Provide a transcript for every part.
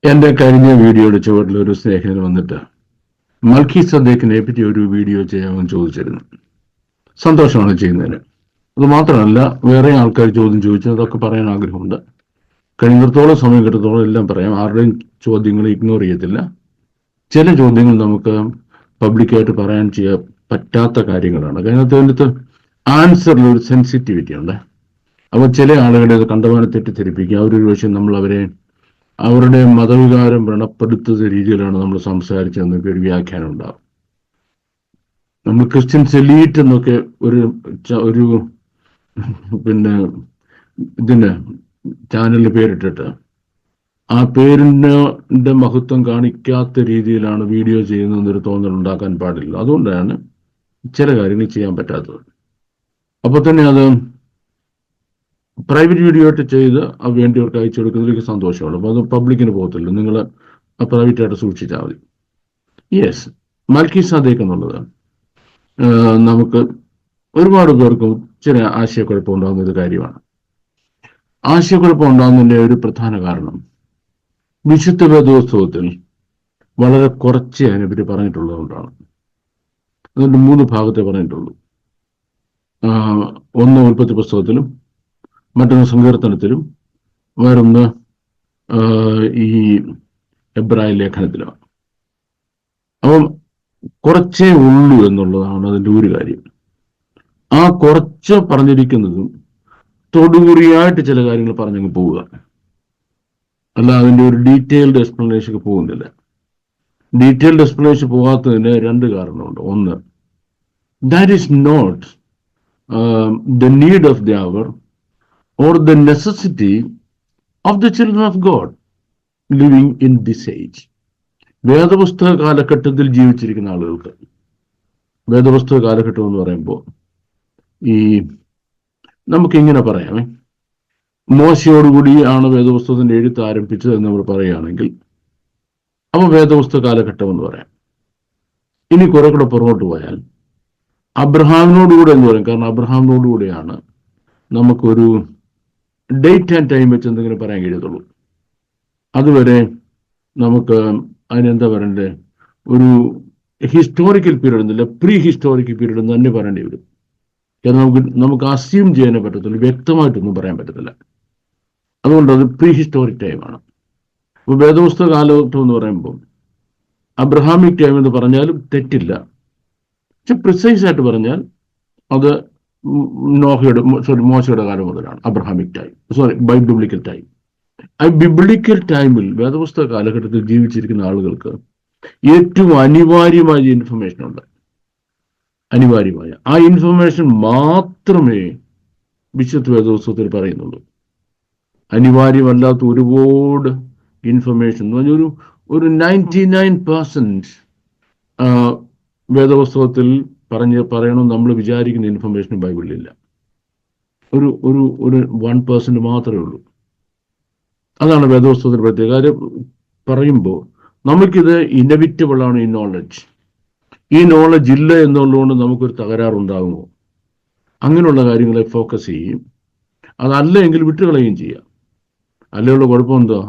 എൻ്റെ കഴിഞ്ഞ വീഡിയോയുടെ ചുവട്ടിൽ ഒരു സ്നേഹിതൻ വന്നിട്ട് മൽക്കി സദേക്കിനെ പറ്റി ഒരു വീഡിയോ ചെയ്യാമെന്ന് ചോദിച്ചിരുന്നു. സന്തോഷമാണ് ചെയ്യുന്നതിന്. അത് മാത്രമല്ല, വേറെ ആൾക്കാർ ചോദ്യം ചോദിച്ചു, അതൊക്കെ പറയാൻ ആഗ്രഹമുണ്ട്. കഴിയുന്നിടത്തോളം സമയം കിട്ടത്തോളം എല്ലാം പറയാം. ആരുടെയും ചോദ്യങ്ങൾ ഇഗ്നോർ ചെയ്യത്തില്ല. ചില ചോദ്യങ്ങൾ നമുക്ക് പബ്ലിക്കായിട്ട് പറയാൻ പറ്റാത്ത കാര്യങ്ങളാണ്. അതിനകത്ത് ആൻസറിൽ ഒരു സെൻസിറ്റിവിറ്റി ഉണ്ട്. അപ്പോൾ ചില ആളുകളെ അത് കണ്ടമാനം തെറ്റിദ്ധരിപ്പിക്കുക. അവരൊരു പക്ഷേ നമ്മൾ അവരുടെ മതവികാരം വ്രണപ്പെടുത്തുന്ന രീതിയിലാണ് നമ്മൾ സംസാരിച്ചതെന്നൊക്കെ ഒരു വ്യാഖ്യാനം ഉണ്ടാകും. നമ്മൾ ക്രിസ്ത്യൻസ് എലീറ്റ് എന്നൊക്കെ ഒരു പിന്നെ ഇതിന് ചാനലിന് പേരിട്ടിട്ട് ആ പേരിന്റെ മഹത്വം കാണിക്കാത്ത രീതിയിലാണ് വീഡിയോ ചെയ്യുന്നതെന്നൊരു തോന്നൽ ഉണ്ടാക്കാൻ പാടില്ല. അതുകൊണ്ടാണ് ചില കാര്യങ്ങൾ ചെയ്യാൻ പറ്റാത്തത്. അപ്പോൾ തന്നെ അത് പ്രൈവറ്റ് വീഡിയോ ആയിട്ട് ചെയ്ത് വേണ്ടിയവർക്ക് അയച്ചു കൊടുക്കുന്നതിലേക്ക് സന്തോഷമാണ്. അപ്പോൾ അത് പബ്ലിക്കിന് പോകത്തില്ല. നിങ്ങൾ പ്രൈവറ്റായിട്ട് സൂക്ഷിച്ചാൽ മതി. യെസ്, മൽക്കി സദേക്ക് എന്നുള്ളത് നമുക്ക് ഒരുപാട് പേർക്കും ചില ആശയക്കുഴപ്പം ഉണ്ടാകുന്ന ഒരു കാര്യമാണ്. ആശയക്കുഴപ്പം ഉണ്ടാകുന്നതിൻ്റെ ഒരു പ്രധാന കാരണം വിശുദ്ധ വേദോത്സവത്തിൽ വളരെ കുറച്ചേ അതിനെപ്പറ്റി പറഞ്ഞിട്ടുള്ളതുകൊണ്ടാണ്. അതുകൊണ്ട് 3 ഭാഗത്തെ പറഞ്ഞിട്ടുള്ളൂ. ഒന്ന് ഉൽപ്പത്തി പുസ്തകത്തിലും, മറ്റൊന്ന് സങ്കീർത്തനത്തിലും, വേറൊന്ന് ഈ എബ്രായ ലേഖനത്തിലാണ്. അപ്പം കുറച്ചേ ഉള്ളൂ എന്നുള്ളതാണ് അതിൻ്റെ ഒരു കാര്യം. ആ കുറച്ച് പറഞ്ഞിരിക്കുന്നതും തൊടുകുറിയായിട്ട് ചില കാര്യങ്ങൾ പറഞ്ഞങ്ങ് പോവുക, അല്ല അതിൻ്റെ ഒരു ഡീറ്റെയിൽഡ് എക്സ്പ്ലനേഷൻ പോകുന്നില്ല. ഡീറ്റെയിൽഡ് എക്സ്പ്ലനേഷൻ പോകാത്തതിന് 2 കാരണമുണ്ട്. ഒന്ന്, that is not the need of the hour or the necessity of the children of God living in this age. വേദപുസ്തക കാലഘട്ടത്തിൽ ജീവിച്ചിരിക്കുന്ന ആളുകൾക്ക്, വേദപുസ്തക കാലഘട്ടം എന്ന് പറയുമ്പോൾ നമുക്കിങ്ങനെ പറയാമേ, മോശയോടുകൂടി ആണ് വേദപുസ്തകത്തിന്റെ എഴുത്ത് ആരംഭിച്ചത് എന്ന് നമ്മൾ പറയുകയാണെങ്കിൽ അപ്പോൾ വേദപുസ്തക കാലഘട്ടം എന്ന് പറയാം. ഇനി കുറെ കൂടെ പുറകോട്ട് പോയാൽ അബ്രഹാമിനോടുകൂടെ എന്ന് പറയും. കാരണം അബ്രഹാമിനോടുകൂടെയാണ് നമുക്കൊരു ഡേറ്റ് ആൻഡ് ടൈം വെച്ച് എന്തെങ്കിലും പറയാൻ കഴിയത്തുള്ളൂ. അതുവരെ നമുക്ക് അതിനെന്താ പറയണ്ടേ, ഒരു ഹിസ്റ്റോറിക്കൽ പീരീഡ് എന്നില്ല, പ്രീ ഹിസ്റ്റോറിക്കൽ പീരീഡ് എന്ന് തന്നെ പറയേണ്ടി വരും. കാരണം നമുക്ക് അസ്യൂം ചെയ്യാനേ പറ്റത്തുള്ളൂ, വ്യക്തമായിട്ടൊന്നും പറയാൻ പറ്റത്തില്ല. അതുകൊണ്ട് അത് പ്രീ ഹിസ്റ്റോറിക് ടൈമാണ്. അപ്പോൾ വേദപുസ്തക കാലഘട്ടം എന്ന് പറയുമ്പോൾ അബ്രഹാമിക് ടൈം എന്ന് പറഞ്ഞാലും തെറ്റില്ല. പക്ഷെ പ്രിസൈസ് ആയിട്ട് പറഞ്ഞാൽ അത് മോശയുടെ കാലം മുതലാണ് അബ്രഹാമിക് ടൈം, ബിബ്ലിക്കൽ ടൈം. ആ ബിബ്ലിക്കൽ ടൈമിൽ വേദപുസ്തക കാലഘട്ടത്തിൽ ജീവിച്ചിരിക്കുന്ന ആളുകൾക്ക് ഏറ്റവും അനിവാര്യമായ ഇൻഫർമേഷൻ ഉണ്ട്. അനിവാര്യമായ ആ ഇൻഫർമേഷൻ മാത്രമേ വിശുദ്ധ വേദപുസ്തകത്തിൽ പറയുന്നുള്ളൂ. അനിവാര്യമല്ലാത്ത ഒരുപാട് ഇൻഫർമേഷൻ എന്ന് പറഞ്ഞാൽ ഒരു 99% വേദപുസ്തകത്തിൽ പറയണം നമ്മൾ വിചാരിക്കുന്ന ഇൻഫർമേഷൻ ബൈബിളിലില്ല. ഒരു 1% മാത്രമേ ഉള്ളൂ. അതാണ് വേദപുസ്തകത്തിന്റെ പ്രത്യേക കാര്യം. പറയുമ്പോൾ നമുക്കിത് ഇന്നവിറ്റബിൾ ആണ്. ഈ നോളജ് ഇല്ല എന്നുള്ളതുകൊണ്ട് നമുക്കൊരു തകരാറുണ്ടാകുമോ? അങ്ങനെയുള്ള കാര്യങ്ങളെ ഫോക്കസ് ചെയ്യും. അതല്ല എങ്കിൽ വിട്ടുകളയുകയും ചെയ്യാം. അല്ലേയുള്ള കുഴപ്പം എന്താ?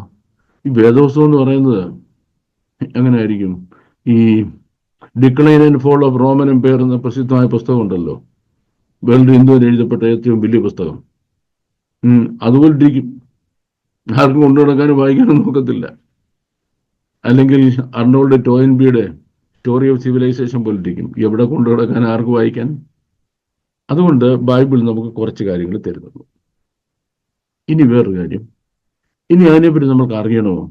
ഈ വേദപുസ്തകം എന്ന് പറയുന്നത് എങ്ങനെയായിരിക്കും? ഈ decline and fall of Roman empire എന്ന പ്രസിദ്ധമായ പുസ്തകം ഉണ്ടല്ലോ, വേൾഡ് ഹിന്ദുവിൽ എഴുതപ്പെട്ട ഏറ്റവും വലിയ പുസ്തകം. അതുപോലെ ഇരിക്കും. ആർക്കും കൊണ്ടു നടക്കാനും വായിക്കാനും നോക്കത്തില്ല. അല്ലെങ്കിൽ അർണോൾഡ് ടോയിൻബിയുടെ സ്റ്റോറി ഓഫ് സിവിലൈസേഷൻ പോലെ ഇരിക്കും. എവിടെ കൊണ്ടു നടക്കാൻ, ആർക്ക് വായിക്കാൻ? അതുകൊണ്ട് ബൈബിൾ നമുക്ക് കുറച്ച് കാര്യങ്ങൾ തരുന്നുള്ളൂ. ഇനി വേറൊരു കാര്യം, ഇനി അതിനെപ്പറ്റി നമുക്ക് അറിയണമോ?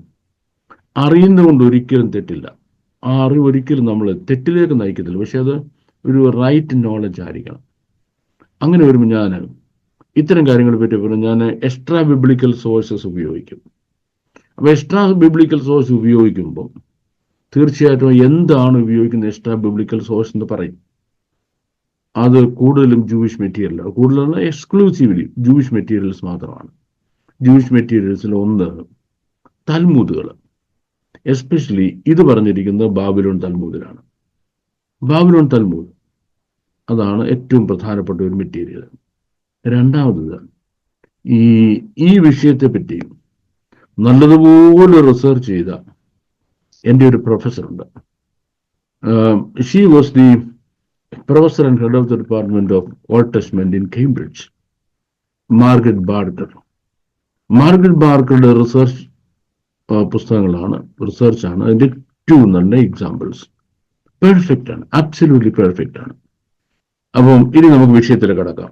അറിയുന്നതുകൊണ്ട് ഒരിക്കലും തെറ്റില്ല. ആ അറിവ് ഒരിക്കലും നമ്മൾ തെറ്റിലേക്ക് നയിക്കത്തില്ല. പക്ഷെ അത് ഒരു റൈറ്റ് നോളജ് ആയിരിക്കണം. അങ്ങനെ വരുമ്പോൾ ഞാൻ ഇത്തരം കാര്യങ്ങളെ പറ്റി പറഞ്ഞാൽ ഞാൻ എക്സ്ട്രാ ബിബ്ലിക്കൽ സോഴ്സസ് ഉപയോഗിക്കും. അപ്പോൾ എക്സ്ട്രാ ബിബ്ലിക്കൽ സോഴ്സ് ഉപയോഗിക്കുമ്പോൾ തീർച്ചയായിട്ടും എന്താണ് ഉപയോഗിക്കുന്ന എക്സ്ട്രാ ബിബ്ലിക്കൽ സോഴ്സ് എന്ന് പറയും. അത് കൂടുതലും ജൂയിഷ് മെറ്റീരിയലാണ്. കൂടുതലും എക്സ്ക്ലൂസീവ്ലി ജൂയിഷ് മെറ്റീരിയൽസ് മാത്രമാണ്. ജൂയിഷ് മെറ്റീരിയൽസിൽ ഒന്ന് തൽമൂദുകൾ. എസ്പെഷ്യലി ഇത് പറഞ്ഞിരിക്കുന്നത് ബാബിലോൺ തൽമൂദിലാണ്. ബാബിലോൺ തൽമൂദ് അതാണ് ഏറ്റവും പ്രധാനപ്പെട്ട ഒരു മെറ്റീരിയൽ. രണ്ടാമത് ഈ വിഷയത്തെ പറ്റി നല്ലതുപോലെ റിസർച്ച് ചെയ്ത എൻ്റെ ഒരു പ്രൊഫസറുണ്ട്. She was the professor and head of the department of Old Testament in Cambridge, Margaret Barker. Margaret ബാർക്കറുടെ റിസർച്ച് പുസ്തകങ്ങളാണ്, റിസർച്ചാണ് അതിൻ്റെ ഏറ്റവും നല്ല എക്സാമ്പിൾസ്. പെർഫെക്റ്റ് ആണ്, അബ്സല്യൂട്ട്ലി പെർഫെക്റ്റ് ആണ്. അപ്പം ഇനി നമുക്ക് വിഷയത്തിൽ കിടക്കാം.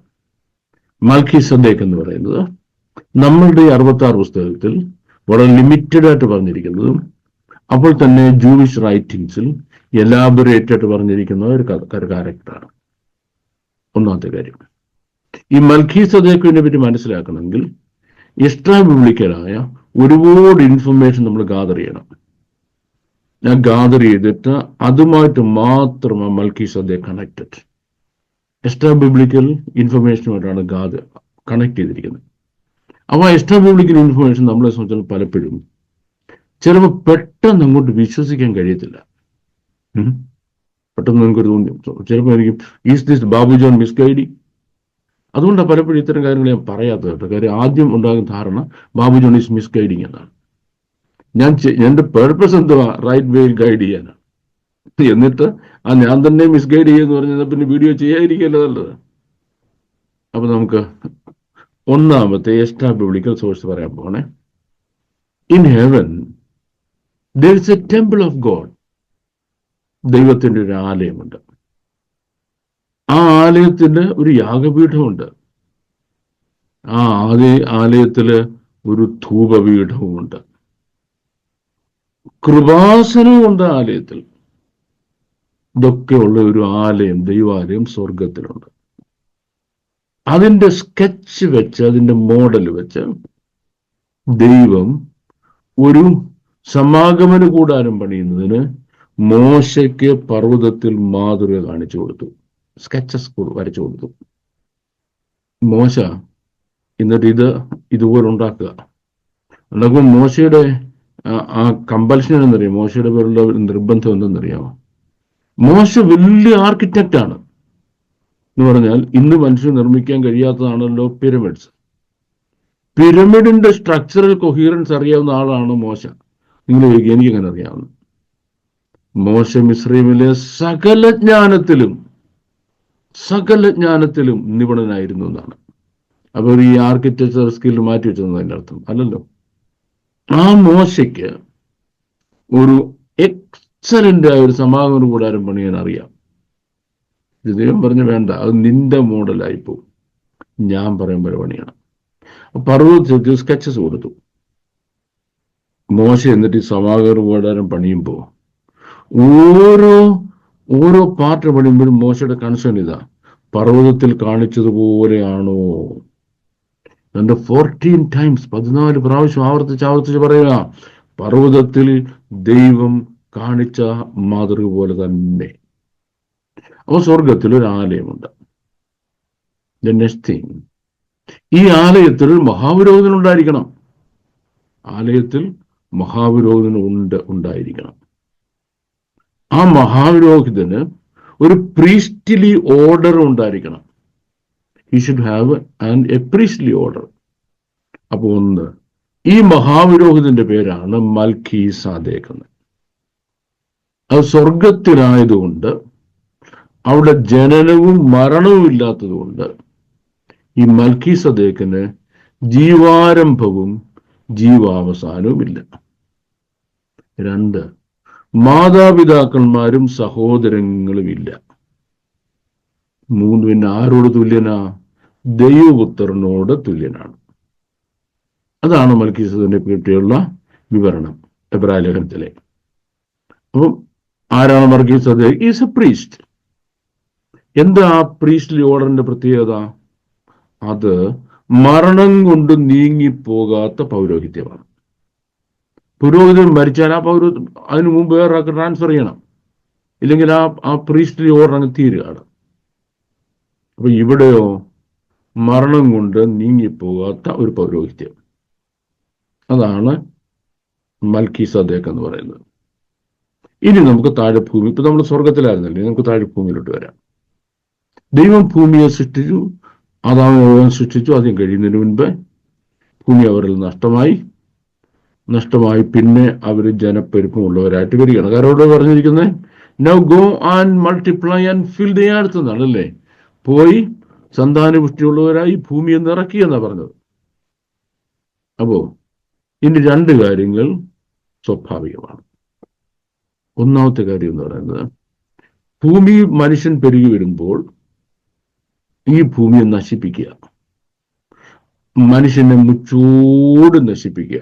മൽക്കീസദേക്ക് എന്ന് പറയുന്നത് നമ്മളുടെ 66 പുസ്തകത്തിൽ വളരെ ലിമിറ്റഡ് ആയിട്ട് പറഞ്ഞിരിക്കുന്നതും അപ്പോൾ തന്നെ ജൂയിഷ് റൈറ്റിംഗ്സിൽ എലാബറേറ്റ് ആയിട്ട് പറഞ്ഞിരിക്കുന്ന ഒരു ക്യാരക്ടറാണ്. ഒന്നാമത്തെ കാര്യം, ഈ മൽക്കീസദേക്കിനെ പറ്റി മനസ്സിലാക്കണമെങ്കിൽ എക്സ്ട്രാ ബിബ്ലിക്കലായ ഒരുപാട് ഇൻഫർമേഷൻ നമ്മൾ ഗാദർ ചെയ്യണം. ഞാൻ ഗാദർ ചെയ്തിട്ട് അതുമായിട്ട് മാത്രമാണ് മൽക്കീസദേക്ക് കണക്റ്റഡ്. എക്സ്ട്രാ ബിബ്ലിക്കൽ ഇൻഫർമേഷനുമായിട്ടാണ് കണക്ട് ചെയ്തിരിക്കുന്നത്. അപ്പോൾ എക്സ്ട്രാ ബിബ്ലിക്കൽ ഇൻഫർമേഷൻ നമ്മളെ സംബന്ധിച്ചാൽ പലപ്പോഴും ചിലപ്പോൾ പെട്ടെന്ന് അങ്ങോട്ട് വിശ്വസിക്കാൻ കഴിയത്തില്ല. പെട്ടെന്ന് നമുക്കൊരു തോന്നി ചിലപ്പോൾ എനിക്ക് ഈസ് ദിസ് ബാബു ജോൺ മിസ്ഗൈഡിങ്. അതുകൊണ്ടാണ് പലപ്പോഴും ഇത്തരം കാര്യങ്ങൾ ഞാൻ പറയാത്തത് കേട്ടോ. കാര്യം ആദ്യം ഉണ്ടാകുന്ന ധാരണ ബാബു ജോൺ ഈസ് മിസ്ഗൈഡിങ് എന്നാണ്. എൻ്റെ പേർപ്പസ് എന്തുവാ? റൈറ്റ് വേയിൽ ഗൈഡ് ചെയ്യാനാണ്. എന്നിട്ട് ഞാൻ തന്നെ മിസ്ഗൈഡ് ചെയ്യുമെന്ന് പറഞ്ഞാൽ പിന്നെ വീഡിയോ ചെയ്യാതിരിക്കല്ലോ നല്ലത്. അപ്പൊ നമുക്ക് ഒന്നാമത്തെ എക്സ്ട്രാ ബിബ്ലിക്കൽ സോഴ്സ് പറയാൻ പോണേ. In heaven there is a temple of God. ദൈവത്തിൻ്റെ ഒരു ആലയമുണ്ട്. ആ ആലയത്തിന് ഒരു യാഗപീഠമുണ്ട്. ആ ആലയത്തില് ഒരു ധൂപപീഠവുമുണ്ട്. കൃപാസനവുമുണ്ട് ആലയത്തിൽ. ഇതൊക്കെയുള്ള ഒരു ആലയം, ദൈവാലയം സ്വർഗത്തിലുണ്ട്. അതിൻ്റെ സ്കെച്ച് വെച്ച്, അതിൻ്റെ മോഡൽ വെച്ച് ദൈവം ഒരു സമാഗമന കൂടാരം പണിയുന്നതിന് മോശയ്ക്ക് പർവ്വതത്തിൽ മാതൃക കാണിച്ചു കൊടുത്തു, സ്കെച്ചസ് വരച്ചു കൊടുത്തു. മോശ എന്നിട്ട് ഇതുപോലെ ഉണ്ടാക്കുക. ഉണ്ടാക്കുമ്പോൾ മോശയുടെ ആ കമ്പൽഷൻ എന്നറിയാം, മോശയുടെ പേരുള്ള നിർബന്ധം എന്തെന്നറിയാമോ? മോശ വലിയ ആർക്കിടെക്റ്റാണ് എന്ന് പറഞ്ഞാൽ ഇന്ന് മനുഷ്യൻ നിർമ്മിക്കാൻ കഴിയാത്തതാണല്ലോ പിരമിഡ്സ്. പിരമിഡിന്റെ സ്ട്രക്ചറൽ കൊഹീറൻസ് അറിയാവുന്ന ആളാണ് മോശ. നിങ്ങൾ എനിക്കെങ്ങനെ അറിയാവുന്നു? മോശ മിസ്രൈമിലെ സകല ജ്ഞാനത്തിലും നിപുണനായിരുന്നു എന്നാണ്. അപ്പോൾ ഈ ആർക്കിടെക്ചർ സ്കിൽ മാറ്റി വെച്ചതെന്ന് അതിൻ്റെ അർത്ഥം അല്ലല്ലോ. ആ മോശയ്ക്ക് ഒരു എക്സലന്റ് ആയ ഒരു സമാഗമന കൂടാരം പണിയാൻ അറിയാം. ദൈവം പറഞ്ഞു വേണ്ട, അത് നിന്റെ മോഡലായിപ്പോ, ഞാൻ പറയുമ്പോൾ പണിയാണ്. പർവ്വതത്തിൽ സ്കെച്ചസ് കൊടുത്തു. മോശ എന്നിട്ട് ഈ സമാഗമന കൂടാരം പണിയുമ്പോൾ ഓരോ പാർട്ട് പണിയുമ്പോഴും മോശയുടെ കൺസേൺ ഇതാ, പർവ്വതത്തിൽ കാണിച്ചതുപോലെയാണോ? എന്റെ 14 times 14 പ്രാവശ്യം ആവർത്തിച്ച് പറയുക, പർവ്വതത്തിൽ ദൈവം കാണിച്ച മാതൃക പോലെ തന്നെ. അപ്പോൾ സ്വർഗത്തിൽ ഒരു ആലയമുണ്ട്. നെക്സ്റ്റ് തിങ്, ഈ ആലയത്തിൽ മഹാപുരോഹിതൻ ഉണ്ടായിരിക്കണം. ആലയത്തിൽ മഹാപുരോഹിതൻ ഉണ്ടായിരിക്കണം. ആ മഹാപുരോഹിതന് ഒരു പ്രീസ്റ്റ്ലി ഓർഡർ ഉണ്ടായിരിക്കണം. He should have a priestly order. അപ്പൊ ഒന്ന്, ഈ മഹാപുരോഹിതന്റെ പേരാണ് മൽക്കീസദേക്ക് എന്ന്. അത് സ്വർഗത്തിലായതുകൊണ്ട്, അവിടെ ജനനവും മരണവും ഇല്ലാത്തതുകൊണ്ട് ഈ മൽക്കീസദേക്കിന് ജീവാരംഭവും ജീവാവസാനവും ഇല്ല. 2, മാതാപിതാക്കന്മാരും സഹോദരങ്ങളും ഇല്ല. 3, പിന്നെ ആരോട് തുല്യനാ? ദൈവപുത്രനോട് തുല്യനാണ്. അതാണ് മൽക്കീസദേക്കിനെ പറ്റിയുള്ള വിവരണം എബ്രായ ലേഖനത്തിലെ. അപ്പം ആരാണ് മൽക്കീസദേക്ക്? Is A priest. എന്താ ആ പ്രീസ്റ്റ്ലി ഓർഡറിന്റെ പ്രത്യേകത? അത് മരണം കൊണ്ട് നീങ്ങിപ്പോകാത്ത പൗരോഹിത്യമാണ്. പുരോഹിതൻ മരിച്ചാൽ ആ അതിനു മുമ്പ് വേറൊരാൾക്ക് ട്രാൻസ്ഫർ ചെയ്യണം, ഇല്ലെങ്കിൽ ആ പ്രീസ്റ്റ്ലി ഓർഡർ അങ്ങ് തീരുകയാണ്. അപ്പൊ ഇവിടെയോ മരണം കൊണ്ട് നീങ്ങിപ്പോകാത്ത ഒരു പൗരോഹിത്യം. അതാണ് മൽക്കീസദേക്ക് എന്ന് പറയുന്നത്. ഇനി നമുക്ക് താഴെഭൂമി, ഇപ്പൊ നമ്മൾ സ്വർഗത്തിലായിരുന്നല്ലേ, നമുക്ക് താഴെഭൂമിയിലോട്ട് വരാം. ദൈവം ഭൂമിയെ സൃഷ്ടിച്ചു, ആദാമിനെ സൃഷ്ടിച്ചു. ആദ്യം കഴിയുന്നതിന് മുൻപ് ഭൂമി അവരിൽ നഷ്ടമായി. നഷ്ടമായി പിന്നെ അവർ ജനപ്പെരുപ്പമുള്ളവരായിട്ട് വരികയാണ്. കാരണം അവിടെ പറഞ്ഞിരിക്കുന്നത് now go and multiply and fill the earth എന്നാണ് അല്ലേ. പോയി സന്താനപുഷ്ടിയുള്ളവരായി ഭൂമിയെ നിറക്കി എന്നാണ് പറഞ്ഞത്. അപ്പോ ഇനി രണ്ട് കാര്യങ്ങൾ സ്വാഭാവികമാണ്. ഒന്നാമത്തെ കാര്യം എന്ന് പറയുന്നത്, ഭൂമി മനുഷ്യൻ പെരുകി വരുമ്പോൾ ഈ ഭൂമിയെ നശിപ്പിക്കുക, മനുഷ്യനെ മുച്ചൂട് നശിപ്പിക്കുക,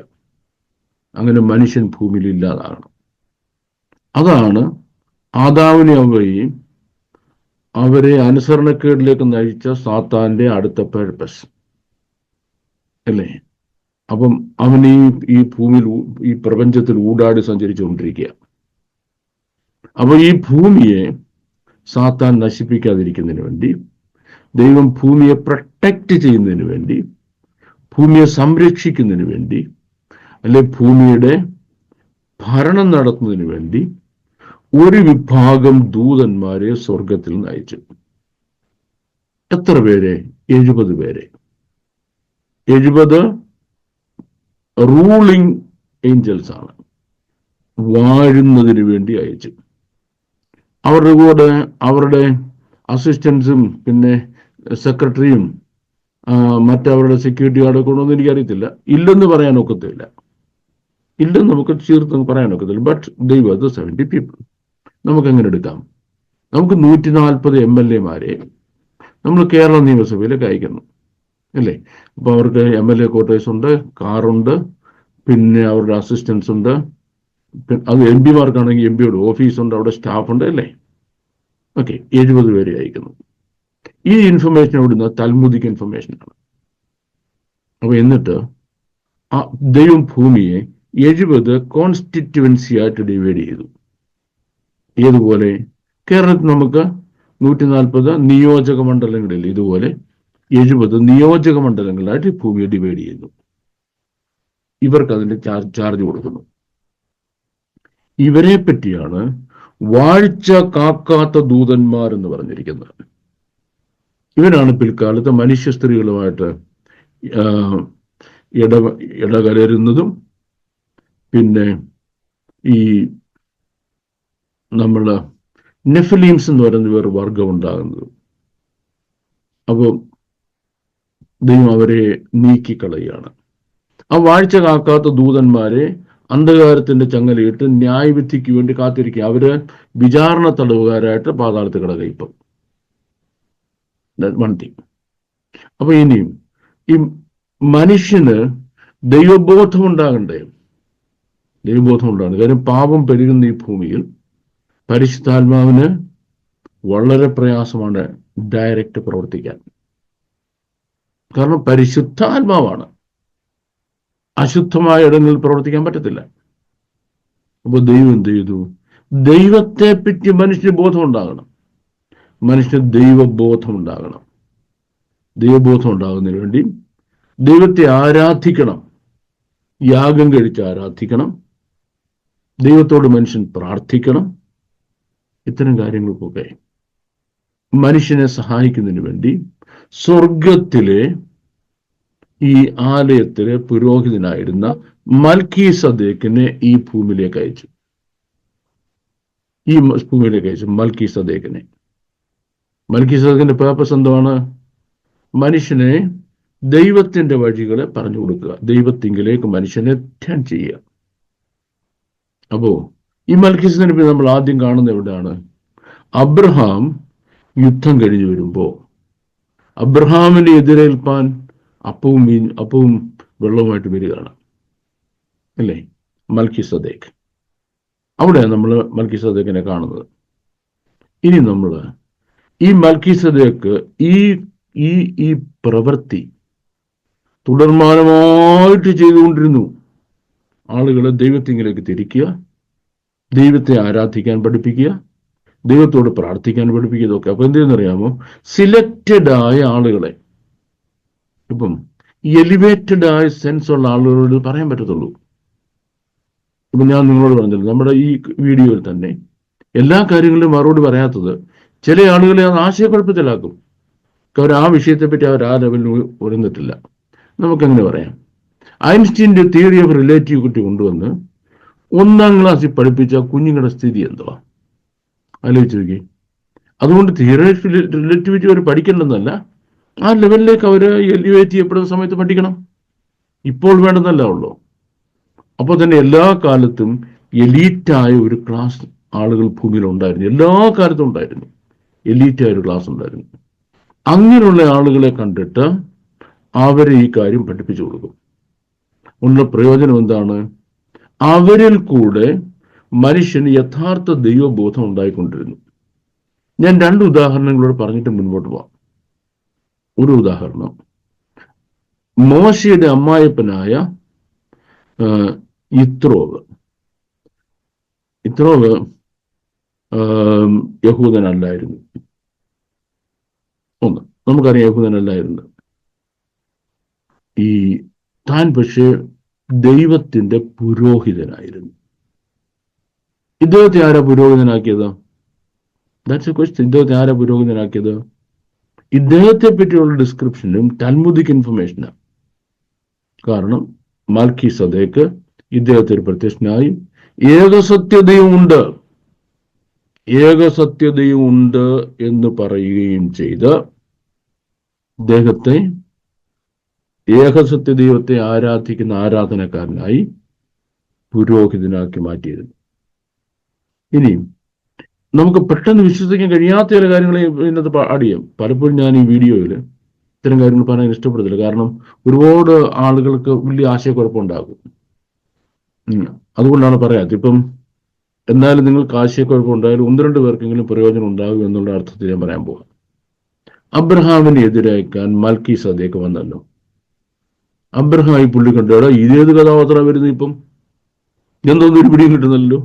അങ്ങനെ മനുഷ്യൻ ഭൂമിയിൽ ഇല്ലാതാകണം. അതാണ് ആദാമിനെ അവയെയും അവരെ അനുസരണക്കേടിലേക്ക് നയിച്ച സാത്താന്റെ അടുത്ത പർപ്പസ് അല്ലേ. അപ്പം അവൻ ഈ ഭൂമിയിൽ ഈ പ്രപഞ്ചത്തിൽ ഊടാടി സഞ്ചരിച്ചുകൊണ്ടിരിക്കുക. അപ്പൊ ഈ ഭൂമിയെ സാത്താൻ നശിപ്പിക്കാതിരിക്കുന്നതിന് വേണ്ടി ദൈവം ഭൂമിയെ പ്രൊട്ടക്റ്റ് ചെയ്യുന്നതിന് വേണ്ടി, ഭൂമിയെ സംരക്ഷിക്കുന്നതിന് വേണ്ടി, അല്ലെ ഭൂമിയുടെ ഭരണം നടത്തുന്നതിന് വേണ്ടി ഒരു വിഭാഗം ദൂതന്മാരെ സ്വർഗത്തിൽ നയിച്ചു. എത്ര പേരെ? 70 പേരെ. 70 റൂളിംഗ് ഏഞ്ചൽസ് ആണ്, വാഴുന്നതിന് വേണ്ടി അയച്ചു. അവരുടെ കൂടെ അവരുടെ അസിസ്റ്റൻസും പിന്നെ സെക്രട്ടറിയും മറ്റവരുടെ സെക്യൂരിറ്റി ഗാർഡൊക്കെ ഉണ്ടോന്ന് എനിക്കറിയത്തില്ല. ഇല്ലെന്ന് പറയാൻ ഒക്കത്തില്ല, ഇല്ലെന്ന് നമുക്ക് തീർത്തും പറയാൻ ഒക്കത്തില്ല. But they were the 70 people. നമുക്ക് എങ്ങനെ എടുക്കാം? നമുക്ക് 140 MLA നമ്മൾ കേരള നിയമസഭയിലേക്ക് അയക്കുന്നു അല്ലേ. അപ്പൊ അവർക്ക് MLA ക്വാർട്ടേഴ്സ് ഉണ്ട്, കാറുണ്ട്, പിന്നെ അവരുടെ അസിസ്റ്റൻസ് ഉണ്ട്. അത് MP മാർക്കാണെങ്കിൽ MP യുടെ ഓഫീസുണ്ട്, അവിടെ സ്റ്റാഫുണ്ട് അല്ലേ. ഓക്കെ, 70 പേരെ അയക്കുന്നു. ഈ ഇൻഫർമേഷൻ ഇവിടുന്ന് തൽമുദിക് ഇൻഫർമേഷനാണ്. അപ്പൊ എന്നിട്ട് ദൈവം ഭൂമിയെ 70 കോൺസ്റ്റിറ്റ്യുവൻസി ആയിട്ട് ഡിവൈഡ് ചെയ്തു. ഏതുപോലെ കേരളത്തിൽ നമുക്ക് 140 നിയോജക മണ്ഡലങ്ങളിൽ ഇതുപോലെ 70 നിയോജക മണ്ഡലങ്ങളായിട്ട് ഭൂമിയെ ഡിവൈഡ് ചെയ്യുന്നു. ഇവർക്ക് അതിന്റെ ചാർജ് കൊടുക്കുന്നു. ഇവരെ പറ്റിയാണ് വാഴ്ച കാക്കാത്ത ദൂതന്മാർ എന്ന് പറഞ്ഞിരിക്കുന്നത്. ഇവരാണ് പിൽക്കാലത്ത് മനുഷ്യ സ്ത്രീകളുമായിട്ട് ഇടകലരുന്നതും പിന്നെ ഈ നമ്മള് നെഫിലീംസ് എന്ന് പറയുന്ന വേറെ വർഗം ഉണ്ടാകുന്നത്. അപ്പോൾ ദൈവം അവരെ നീക്കിക്കളയാണ്. ആ വാഴ്ച കാക്കാത്ത ദൂതന്മാരെ അന്ധകാരത്തിന്റെ ചങ്ങലയിട്ട് ന്യായവിധിക്ക് വേണ്ടി കാത്തിരിക്കുക. അവര് വിചാരണ തടവുകാരായിട്ട് പാതാളത്തിൽ കിടക്കുക ഇപ്പം. One thing. അപ്പൊ ഇനിയും ഈ മനുഷ്യന് ദൈവബോധം ഉണ്ടാകണ്ടേ? ദൈവബോധം ഉണ്ടാകണം. കാര്യം പാപം പെരുകുന്ന ഈ ഭൂമിയിൽ പരിശുദ്ധാത്മാവിന് വളരെ പ്രയാസമാണ് ഡയറക്റ്റ് പ്രവർത്തിക്കാൻ. കാരണം പരിശുദ്ധാത്മാവാണ്, അശുദ്ധമായ ഇടങ്ങളിൽ പ്രവർത്തിക്കാൻ പറ്റത്തില്ല. അപ്പൊ ദൈവം എന്ത് ചെയ്തു? ദൈവത്തെ പറ്റി മനുഷ്യന് ബോധം ഉണ്ടാകണം, മനുഷ്യന് ദൈവബോധം ഉണ്ടാകണം. ദൈവബോധം ഉണ്ടാകുന്നതിന് വേണ്ടി ദൈവത്തെ ആരാധിക്കണം, യാഗം കഴിച്ച് ആരാധിക്കണം, ദൈവത്തോട് മനുഷ്യൻ പ്രാർത്ഥിക്കണം. ഇത്തരം കാര്യങ്ങൾക്കൊക്കെ മനുഷ്യനെ സഹായിക്കുന്നതിന് വേണ്ടി സ്വർഗത്തിലെ ഈ ആലയത്തിലെ പുരോഹിതനായിരുന്ന മൽക്കീസദേക്കിനെ ഈ ഭൂമിയിലേക്ക് അയച്ചു. മൽക്കീസദേക്കിന്റെ പേർപ്പസ് എന്താണ്? മനുഷ്യനെ ദൈവത്തിന്റെ വഴികളെ പറഞ്ഞു കൊടുക്കുക, ദൈവത്തിങ്കിലേക്ക് മനുഷ്യനെ ധ്യാൻ ചെയ്യുക. അപ്പോ ഈ മൽക്കീസദേക്കിനെ നമ്മൾ ആദ്യം കാണുന്നത് എവിടെയാണ്? അബ്രഹാം യുദ്ധം കഴിഞ്ഞു വരുമ്പോ അബ്രഹാമിനെ എതിരേൽപ്പാൻ അപ്പവും വെള്ളവുമായിട്ട് വരികയാണ് അല്ലേ, മൽക്കീസദേക്ക്. അവിടെയാണ് നമ്മൾ മൽക്കീസദേക്കിനെ കാണുന്നത്. ഇനി നമ്മൾ ഈ മൽക്കീസദേക്ക് ഈ പ്രവൃത്തി തുടർമാനമായിട്ട് ചെയ്തുകൊണ്ടിരുന്നു. ആളുകളെ ദൈവത്തിങ്കിലേക്ക് തിരിക്കുക, ദൈവത്തെ ആരാധിക്കാൻ പഠിപ്പിക്കുക, ദൈവത്തോട് പ്രാർത്ഥിക്കാൻ പഠിപ്പിക്കുക. ഇതൊക്കെ അപ്പൊ എന്തെന്നറിയാമോ? സിലക്റ്റഡ് ആയ ആളുകളെ, ഇപ്പം എലിവേറ്റഡ് ആയ സെൻസ് ഉള്ള ആളുകളോട് പറയാൻ പറ്റത്തുള്ളൂ. ഇപ്പൊ ഞാൻ നിങ്ങളോട് പറഞ്ഞില്ല, നമ്മുടെ ഈ വീഡിയോയിൽ തന്നെ എല്ലാ കാര്യങ്ങളിലും മറുപടി പറയാത്തത് ചില ആളുകളെ അത് ആശയക്കുഴപ്പത്തിലാക്കും. അവർ ആ വിഷയത്തെപ്പറ്റി അവർ ആ ലെവലിൽ ഉയർന്നിട്ടില്ല. നമുക്കെങ്ങനെ പറയാം? ഐൻസ്റ്റീൻ്റെ തിയറി ഓഫ് റിലേറ്റിവിറ്റി കൊണ്ടുവന്ന് 1ാം ക്ലാസ്സിൽ പഠിപ്പിച്ച കുഞ്ഞുങ്ങളുടെ സ്ഥിതി എന്തുവാ ആലോചിച്ച് നോക്കി. അതുകൊണ്ട് തിയറി റിലേറ്റിവിറ്റി അവർ പഠിക്കേണ്ടെന്നല്ല, ആ ലെവലിലേക്ക് അവർ എലിവേറ്റ് ചെയ്യപ്പെടുന്ന സമയത്ത് പഠിക്കണം. ഇപ്പോൾ വേണ്ടെന്നല്ല ഉള്ളൂ. അപ്പോൾ തന്നെ എല്ലാ കാലത്തും എലീറ്റായ ഒരു ക്ലാസ് ആളുകൾ ഭൂമിയിൽ ഉണ്ടായിരുന്നു. എല്ലാ കാലത്തും ഉണ്ടായിരുന്നു എലീറ്റായ ഒരു ക്ലാസ് ഉണ്ടായിരുന്നു. അങ്ങനെയുള്ള ആളുകളെ കണ്ടിട്ട് അവരെ ഈ കാര്യം പഠിപ്പിച്ചു കൊടുക്കും. ഉള്ള പ്രയോജനം എന്താണ്? അവരിൽ കൂടെ മനുഷ്യന് യഥാർത്ഥ ദൈവബോധം ഉണ്ടായിക്കൊണ്ടിരുന്നു. ഞാൻ 2 ഉദാഹരണങ്ങളോട് പറഞ്ഞിട്ട് മുൻപോട്ട് പോവാം. ഒരു ഉദാഹരണം, മോശയുടെ അമ്മായപ്പനായ ഇത്രോവ് യഹൂദനല്ലായിരുന്നു. നമുക്കറിയാം യഹൂദനല്ലായിരുന്നു. താൻ പക്ഷേ ദൈവത്തിന്റെ പുരോഹിതനായിരുന്നു. ഇദ്ദേഹത്തെ ആരാ പുരോഹിതനാക്കിയത്? That's a question. ഇദ്ദേഹത്തെ ആരാ പുരോഹിതനാക്കിയത്? ഇദ്ദേഹത്തെ പറ്റിയുള്ള ഡിസ്ക്രിപ്ഷനും ടൽമുദിക് ഇൻഫർമേഷനാണ്. കാരണം മൽക്കീസദേക്ക് ഇദ്ദേഹത്തിന് പ്രത്യക്ഷനായി ഏകസത്യതയുമുണ്ട് എന്ന് പറയുകയും ചെയ്ത് ഇദ്ദേഹത്തെ ഏകസത്യദൈവത്തെ ആരാധിക്കുന്ന ആരാധനക്കാരനായി പുരോഹിതനാക്കി മാറ്റിയിരുന്നു. ഇനിയും നമുക്ക് പെട്ടെന്ന് വിശ്വസിക്കാൻ കഴിയാത്ത ചില കാര്യങ്ങൾ ഇന്നത്തെ ആഡ് പലപ്പോഴും ഞാൻ ഈ വീഡിയോയിൽ ഇത്തരം കാര്യങ്ങൾ പറയാൻ ഇഷ്ടപ്പെടുന്നില്ല. കാരണം ഒരുപാട് ആളുകൾക്ക് വലിയ ആശയക്കുഴപ്പമുണ്ടാകും. അതുകൊണ്ടാണ് പറയാത്തത്. ഇപ്പം എന്നാലും നിങ്ങൾക്ക് ആശയക്കുഴപ്പം ഉണ്ടായാലും 1-2 പേർക്കെങ്കിലും പ്രയോജനം ഉണ്ടാകും എന്നുള്ള അർത്ഥത്തിൽ ഞാൻ പറയാൻ പോകാം. അബ്രഹാമിനെ എതിരേക്കാൻ മൽക്കീസദേക്ക് വന്നല്ലോ. അബ്രഹാം ഈ പുള്ളി കണ്ടോടാ, ഇതേത് കഥാപാത്രം വരുന്നത് ഇപ്പം, എന്തൊന്നും ഒരു പിടിയും കിട്ടുന്നല്ലോ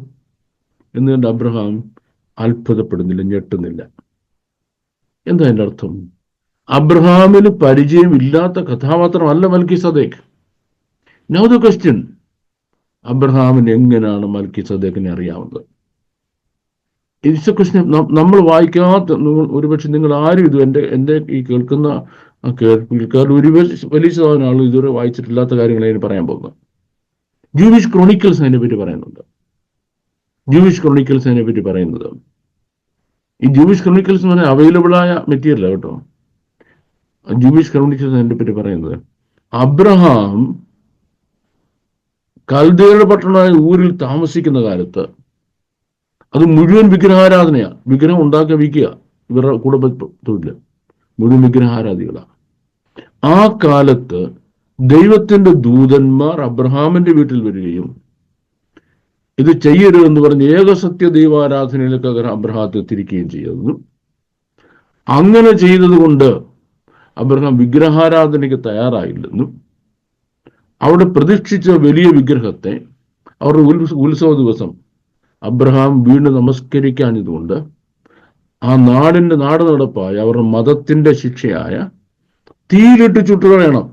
എന്ന് കണ്ട് അബ്രഹാം അത്ഭുതപ്പെടുന്നില്ല, ഞെട്ടുന്നില്ല. എന്താ എൻ്റെ അർത്ഥം? അബ്രഹാമിന് പരിചയമില്ലാത്ത കഥാപാത്രമല്ല മൽക്കീസദേക്ക്. നൗ ദ ക്വസ്റ്റ്യൻ, അബ്രഹാമിന് എങ്ങനെയാണ് മൽക്കീസദേക്കിനെ അറിയാവുന്നത്? It's A question. നമ്മൾ വായിക്കാത്ത, ഒരുപക്ഷെ നിങ്ങൾ ആരും ഇത് എൻ്റെ ഈ കേൾക്കുന്ന കേൾക്കാർ ഒരു വലിയ ശതമാനം ആളുകൾ ഇതുവരെ വായിച്ചിട്ടില്ലാത്ത കാര്യങ്ങൾ അതിന് പറയാൻ പോകുന്നത്. ജൂവിഷ് ക്രോണിക്കിൾസ് അതിനെപ്പറ്റി പറയുന്നുണ്ട്. ജൂവിഷ് ക്രോണിക്കിൾസ് അതിനെപ്പറ്റി പറയുന്നത്, ഈ ജൂവിഷ് ക്രോണിക്കിൾസ് എന്ന് പറഞ്ഞാൽ അവൈലബിളായ മെറ്റീരിയൽ കേട്ടോ. ജൂവിഷ് ക്രോണിക്കിൾസ് അതിനെപ്പറ്റി പറയുന്നത്, അബ്രഹാം കൽദയരുടെ പട്ടണമായ ഊരിൽ താമസിക്കുന്ന കാലത്ത് അത് മുഴുവൻ വിഗ്രഹാരാധനയാണ്. വിഗ്രഹം ഉണ്ടാക്കി വിൽക്കുക ഇവരുടെ കുടുംബത്തില്ല, മുഴുവൻ വിഗ്രഹാരാധികളാണ്. ആ കാലത്ത് ദൈവത്തിന്റെ ദൂതന്മാർ അബ്രഹാമിന്റെ വീട്ടിൽ വരികയും ഇത് ചെയ്യരുതെന്ന് പറഞ്ഞ് ഏകസത്യ ദൈവാരാധനയിലേക്ക് അബ്രഹാത്തെ തിരിക്കുകയും ചെയ്തു. അങ്ങനെ ചെയ്തത് കൊണ്ട് അബ്രഹാം വിഗ്രഹാരാധനയ്ക്ക് തയ്യാറായില്ലെന്നും അവിടെ പ്രതീക്ഷിച്ച വലിയ വിഗ്രഹത്തെ അവരുടെ ഉത്സവ ദിവസം അബ്രഹാം വീണ്ടും നമസ്കരിക്കാഞ്ഞതുകൊണ്ട് ആ നാട് നടപ്പായ അവരുടെ മതത്തിന്റെ ശിക്ഷയായ തീയിലിട്ട് ചുട്ടുകളയണം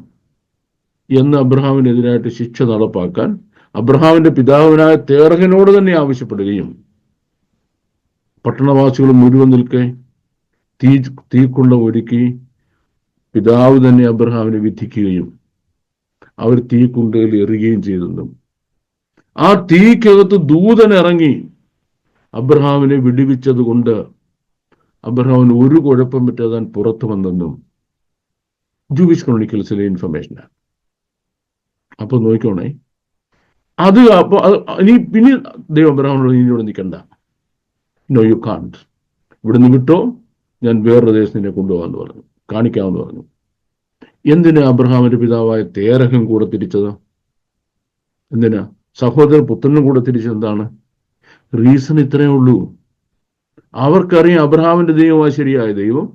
എന്ന് അബ്രഹാമിനെതിരായിട്ട് ശിക്ഷ നടപ്പാക്കാൻ അബ്രഹാമിന്റെ പിതാവിനായ തേറഹിനോട് തന്നെ ആവശ്യപ്പെടുകയും പട്ടണവാസികൾ മുഴുവൻ നിൽക്കെ തീക്കുണ്ട ഒരുക്കി പിതാവ് തന്നെ അബ്രഹാമിനെ വിധിക്കുകയും അവർ തീക്കുണ്ടയിൽ എറിയുകയും ചെയ്തെന്നും ആ തീക്കകത്ത് ദൂതൻ ഇറങ്ങി അബ്രഹാമിനെ വിടുവിച്ചത് കൊണ്ട് അബ്രഹാമിന് ഒരു കുഴപ്പം പറ്റാതെ പുറത്തു വന്നെന്നും ജൂവിഷ് ക്രോണിക്കിൾസിലെ ഇൻഫർമേഷനാണ്. അപ്പൊ നോക്കിക്കോണേ, അത് അപ്പൊ പിന്നെ ദൈവം അബ്രഹാമിനോട് ഇവിടെ നിൽക്കണ്ട, നോ യു കാൺട്ട്, ഇവിടെ നിന്ന് വിട്ടോ, ഞാൻ വേറൊരു ദേശത്തിനെ കൊണ്ടുപോകാമെന്ന് പറഞ്ഞു, കാണിക്കാമെന്ന് പറഞ്ഞു. എന്തിനാ അബ്രഹാമിന്റെ പിതാവായ തേരഹം കൂടെ തിരിച്ചത്? എന്തിനാ സഹോദരൻ പുത്രനും കൂടെ തിരിച്ചത്? എന്താണ് റീസൺ? ഇത്രയേ ഉള്ളൂ. അവർക്കറിയാം അബ്രഹാമിന്റെ ദൈവമായ ശരിയായ ദൈവം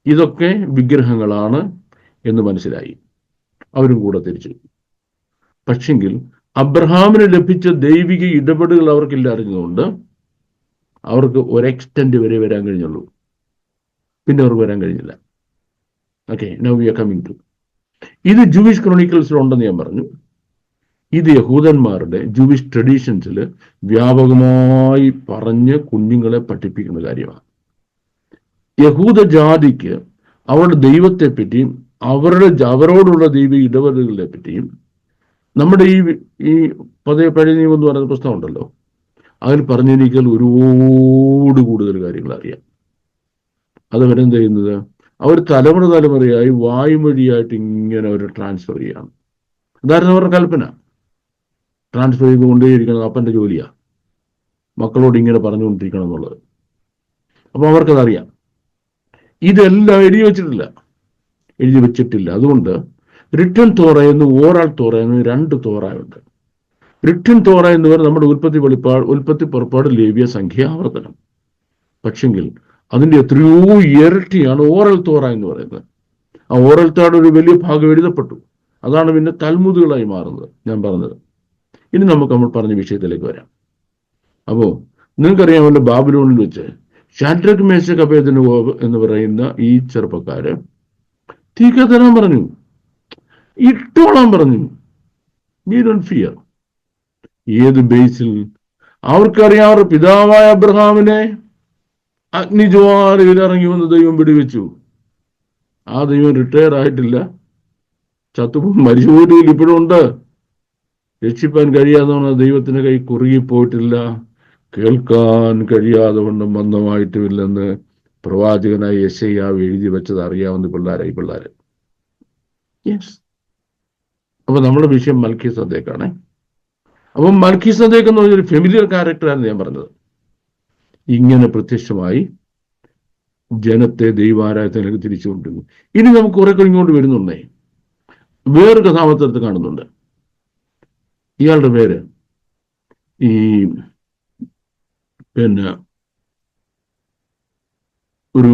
ഇതൊക്കെ വിഗ്രഹങ്ങളാണ് എന്ന് മനസ്സിലായി. അവരും കൂടെ തിരിച്ചു. പക്ഷെങ്കിൽ അബ്രഹാമിന് ലഭിച്ച ദൈവിക ഇടപെടലുകൾ അവർക്കില്ല അറിഞ്ഞതുകൊണ്ട് അവർക്ക് ഒരെക്സ്റ്റെന്റ് വരെ വരാൻ കഴിഞ്ഞുള്ളൂ, പിന്നെ അവർക്ക് വരാൻ കഴിഞ്ഞില്ല. Okay, now we are coming to ഇത് ജൂവിഷ് ക്രോണിക്കിൾസിലുണ്ടെന്ന് ഞാൻ പറഞ്ഞു. ഇത് യഹൂദന്മാരുടെ ജൂവിഷ് ട്രഡീഷൻസിൽ വ്യാപകമായി പറഞ്ഞ് കുഞ്ഞുങ്ങളെ പഠിപ്പിക്കുന്ന കാര്യമാണ്. യഹൂദ ജാതിക്ക് അവരുടെ ദൈവത്തെപ്പറ്റി അവരോടുള്ള ദൈവീക ഇടപെടലുകളെ പറ്റിയും നമ്മുടെ ഈ പഴയ നിയമം എന്ന് പറയുന്ന പുസ്തകം ഉണ്ടല്ലോ, അതിൽ പറഞ്ഞിരിക്കൽ ഒരുപാട് കൂടുതൽ കാര്യങ്ങൾ അറിയാം. അതവരെന്ത് ചെയ്യുന്നത്, അവർ തലമുറയായി വായുമൊഴിയായിട്ട് ഇങ്ങനെ അവർ ട്രാൻസ്ഫർ ചെയ്യാണ്. അതായിരുന്നു അവരുടെ കൽപ്പന. ട്രാൻസ്ഫർ ചെയ്തുകൊണ്ടേയിരിക്കണം, അപ്പൻ്റെ ജോലിയാണ് മക്കളോട് ഇങ്ങനെ പറഞ്ഞുകൊണ്ടിരിക്കണം എന്നുള്ളത്. അപ്പൊ അവർക്കതറിയാം. ഇതെല്ലാം എഴുതി വെച്ചിട്ടില്ല. അതുകൊണ്ട് റിട്ടൺ തോറ എന്നും ഓറൽ തോറ എന്നും 2 തോറയുണ്ട്. റിട്ടൺ തോറ എന്ന് പറയുന്നത് നമ്മുടെ ഉൽപ്പത്തി പുറപ്പാട്, ലേവ്യ, സംഖ്യ, ആവർത്തനം. പക്ഷെങ്കിൽ അതിന്റെ എത്രയോ ഇരട്ടിയാണ് ഓറൽ തോറ എന്ന് പറയുന്നത്. ആ ഓറൽ തോറ ഒരു വലിയ ഭാഗം എഴുതപ്പെട്ടു. അതാണ് പിന്നെ തൽമുദുകളായി മാറുന്നത്, ഞാൻ പറഞ്ഞത്. ഇനി നമ്മൾ പറഞ്ഞ വിഷയത്തിലേക്ക് വരാം. അപ്പോ നിങ്ങൾക്കറിയാമല്ലോ, ബാബിലോണിൽ വെച്ച് ഷാഡ്രക്, മേശക്, അബേദ്നെഗോ എന്ന് പറയുന്ന ഈ ചെറുപ്പക്കാര് തീ കത്തരാൻ പറഞ്ഞു, ഇട്ടോളാൻ പറഞ്ഞു. You don't fear. ഏത് ബേസിൽ? അവർക്കറിയാം അവരുടെ പിതാവായ അബ്രഹാമിനെ അഗ്നിജ്വാലയിൽ ഇറങ്ങി വന്ന് ദൈവം പിടിവെച്ചു. ആ ദൈവം റിട്ടയർ ആയിട്ടില്ല, മരിച്ചു പോയിട്ടില്ല, ഇപ്പോഴും ഉണ്ട്. രക്ഷിപ്പാൻ കഴിയാതെ ദൈവത്തിന്റെ കൈ കുറുകിപ്പോയിട്ടില്ല, കേൾക്കാൻ കഴിയാതെ വണ്ണം മന്ദമായിട്ടുമില്ലെന്ന് പ്രവാചകനായ യെശയ്യാവ് എഴുതി വെച്ചത് അറിയാവുന്ന പിള്ളേരായി പിള്ളേര്. യെസ്. അപ്പൊ നമ്മുടെ വിഷയം മൽക്കീസദേക്കാണ്. അപ്പം മൽക്കീസദേക്ക് എന്ന് പറഞ്ഞൊരു ഫെമിലിയർ ക്യാരക്ടറാണ് ഞാൻ പറഞ്ഞത്. ഇങ്ങനെ പ്രത്യക്ഷമായി ജനത്തെ ദൈവാരാധനയിലേക്ക് തിരിച്ചുകൊണ്ടിരുന്നു. ഇനി നമുക്ക് കുറെ കഴിഞ്ഞുകൊണ്ട് വരുന്നുണ്ടേ, വേറൊരു കഥാപാത്രത്തെ കാണുന്നുണ്ട്. ഇയാളുടെ പേര് ഈ ഒരു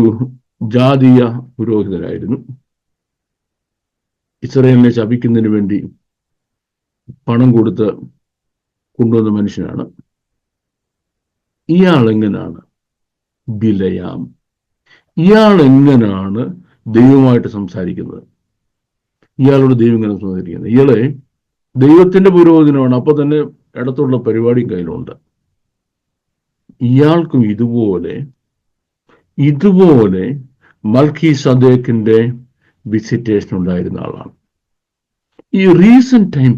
ജാതീയ പുരോഹിതനായിരുന്നു. ഇസ്രായേലിനെ ശപിക്കുന്നതിന് വേണ്ടി പണം കൊടുത്ത് കൊണ്ടുവന്ന മനുഷ്യനാണ്. ഇയാൾ എങ്ങനെയാണ് ബിലയാം? ഇയാൾ എങ്ങനെയാണ് ദൈവമായിട്ട് സംസാരിക്കുന്നത്? ഇയാളോട് ദൈവം ഇങ്ങനെ സംസാരിക്കുന്നത്? ഇയാളെ ദൈവത്തിന്റെ പുരോഹിതനാണ്, അപ്പൊ തന്നെ ഇടത്തുള്ള പരിപാടിയും കയ്യിലുണ്ട്. ഇയാൾക്കും ഇതുപോലെ മൽക്കീസദേക്കിന്റെ വിസിറ്റേഷൻ ഉണ്ടായിരുന്ന ആളാണ്. ഈ റീസെന്റ് ടൈം